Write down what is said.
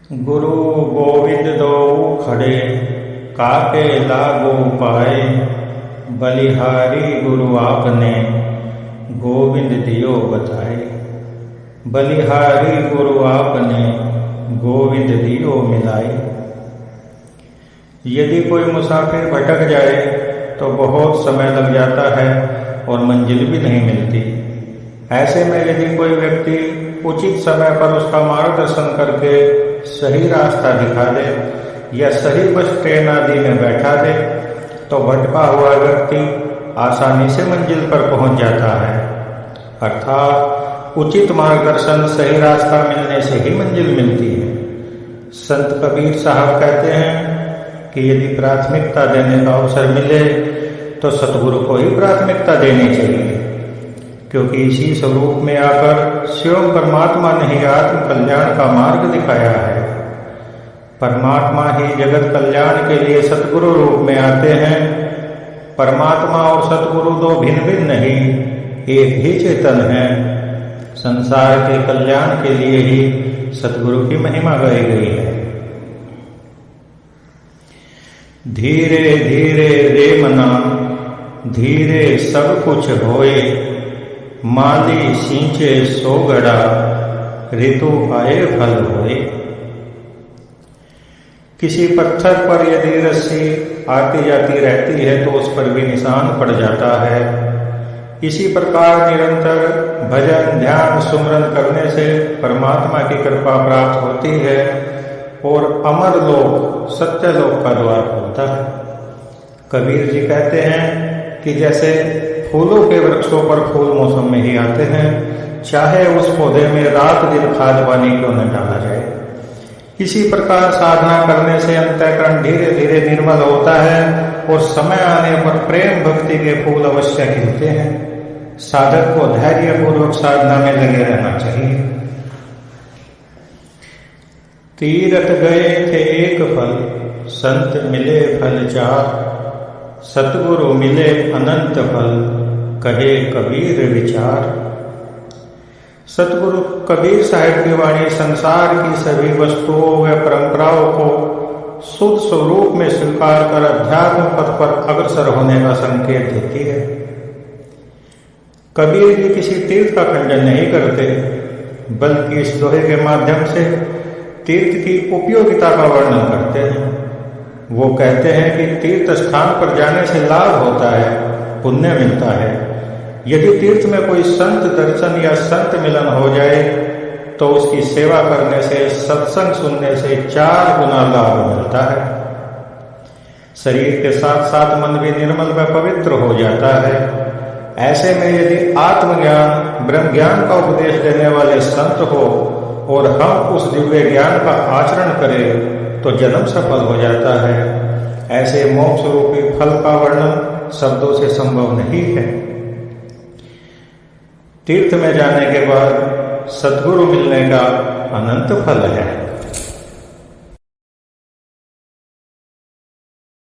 गुरु गोविंद दो खड़े, काके लागो पाए। बलिहारी गुरु आपने, गोविंद दियो बताए। बलिहारी गुरु आपने, गोविंद दियो मिलाए। यदि कोई मुसाफिर भटक जाए तो बहुत समय लग जाता है और मंजिल भी नहीं मिलती। ऐसे में यदि कोई व्यक्ति उचित समय पर उसका मार्गदर्शन करके सही रास्ता दिखा दे या सही बस ट्रेन आदि में बैठा दे तो भटका हुआ व्यक्ति आसानी से मंजिल पर पहुंच जाता है। अर्थात उचित मार्गदर्शन, सही रास्ता मिलने से ही मंजिल मिलती है। संत कबीर साहब कहते हैं कि यदि प्राथमिकता देने का अवसर मिले तो सतगुरु को ही प्राथमिकता देनी चाहिए, क्योंकि इसी स्वरूप में आकर स्वयं परमात्मा ने ही आत्म कल्याण का मार्ग दिखाया है। परमात्मा ही जगत कल्याण के लिए सतगुरु रूप में आते हैं। परमात्मा और सतगुरु दो भिन्न भिन्न नहीं, एक ही चेतन है। संसार के कल्याण के लिए ही सतगुरु की महिमा गाई गई है। धीरे धीरे रे मना, धीरे सब कुछ होए। माली सींचे सो गड़ा, ऋतु आए फल होए। किसी पत्थर पर यदि रस्सी आती जाती रहती है तो उस पर भी निशान पड़ जाता है। इसी प्रकार निरंतर भजन, ध्यान, सुमरन करने से परमात्मा की कृपा प्राप्त होती है और अमर लोक, सत्य लोक का द्वार खुलता है। कबीर जी कहते हैं कि जैसे फूलों के वृक्षों पर फूल मौसम में ही आते हैं, चाहे उस पौधे में रात दिन खाद पानी क्यों न डाला जाए। इसी प्रकार साधना करने से अंतःकरण धीरे धीरे निर्मल होता है और समय आने पर प्रेम भक्ति के फूल अवश्य खिलते हैं। साधक को धैर्यपूर्वक साधना में लगे रहना चाहिए। तीरथ गए थे एक फल, संत मिले फल चार। सतगुरु मिले अनंत फल, कहे कबीर विचार। सतगुरु कबीर साहिब की वाणी संसार की सभी वस्तुओं व परंपराओं को शुद्ध स्वरूप में स्वीकार कर अध्यात्म पथ पर अग्रसर होने का संकेत देती है। कबीर जी किसी तीर्थ का खंडन नहीं करते, बल्कि इस दोहे के माध्यम से तीर्थ की उपयोगिता का वर्णन करते हैं। वो कहते हैं कि तीर्थ स्थान पर जाने से लाभ होता है, पुण्य मिलता है। यदि तीर्थ में कोई संत दर्शन या संत मिलन हो जाए तो उसकी सेवा करने से, सत्संग सुनने से 4 गुना लाभ मिलता है। शरीर के साथ साथ मन भी निर्मल व पवित्र हो जाता है। ऐसे में यदि आत्मज्ञान, ब्रह्म ज्ञान का उपदेश देने वाले संत हो और हम उस दिव्य ज्ञान का आचरण करें तो जन्म सफल हो जाता है। ऐसे मोक्ष रूपी फल का वर्णन शब्दों से संभव नहीं है। तीर्थ में जाने के बाद सद्गुरु मिलने का अनंत फल है।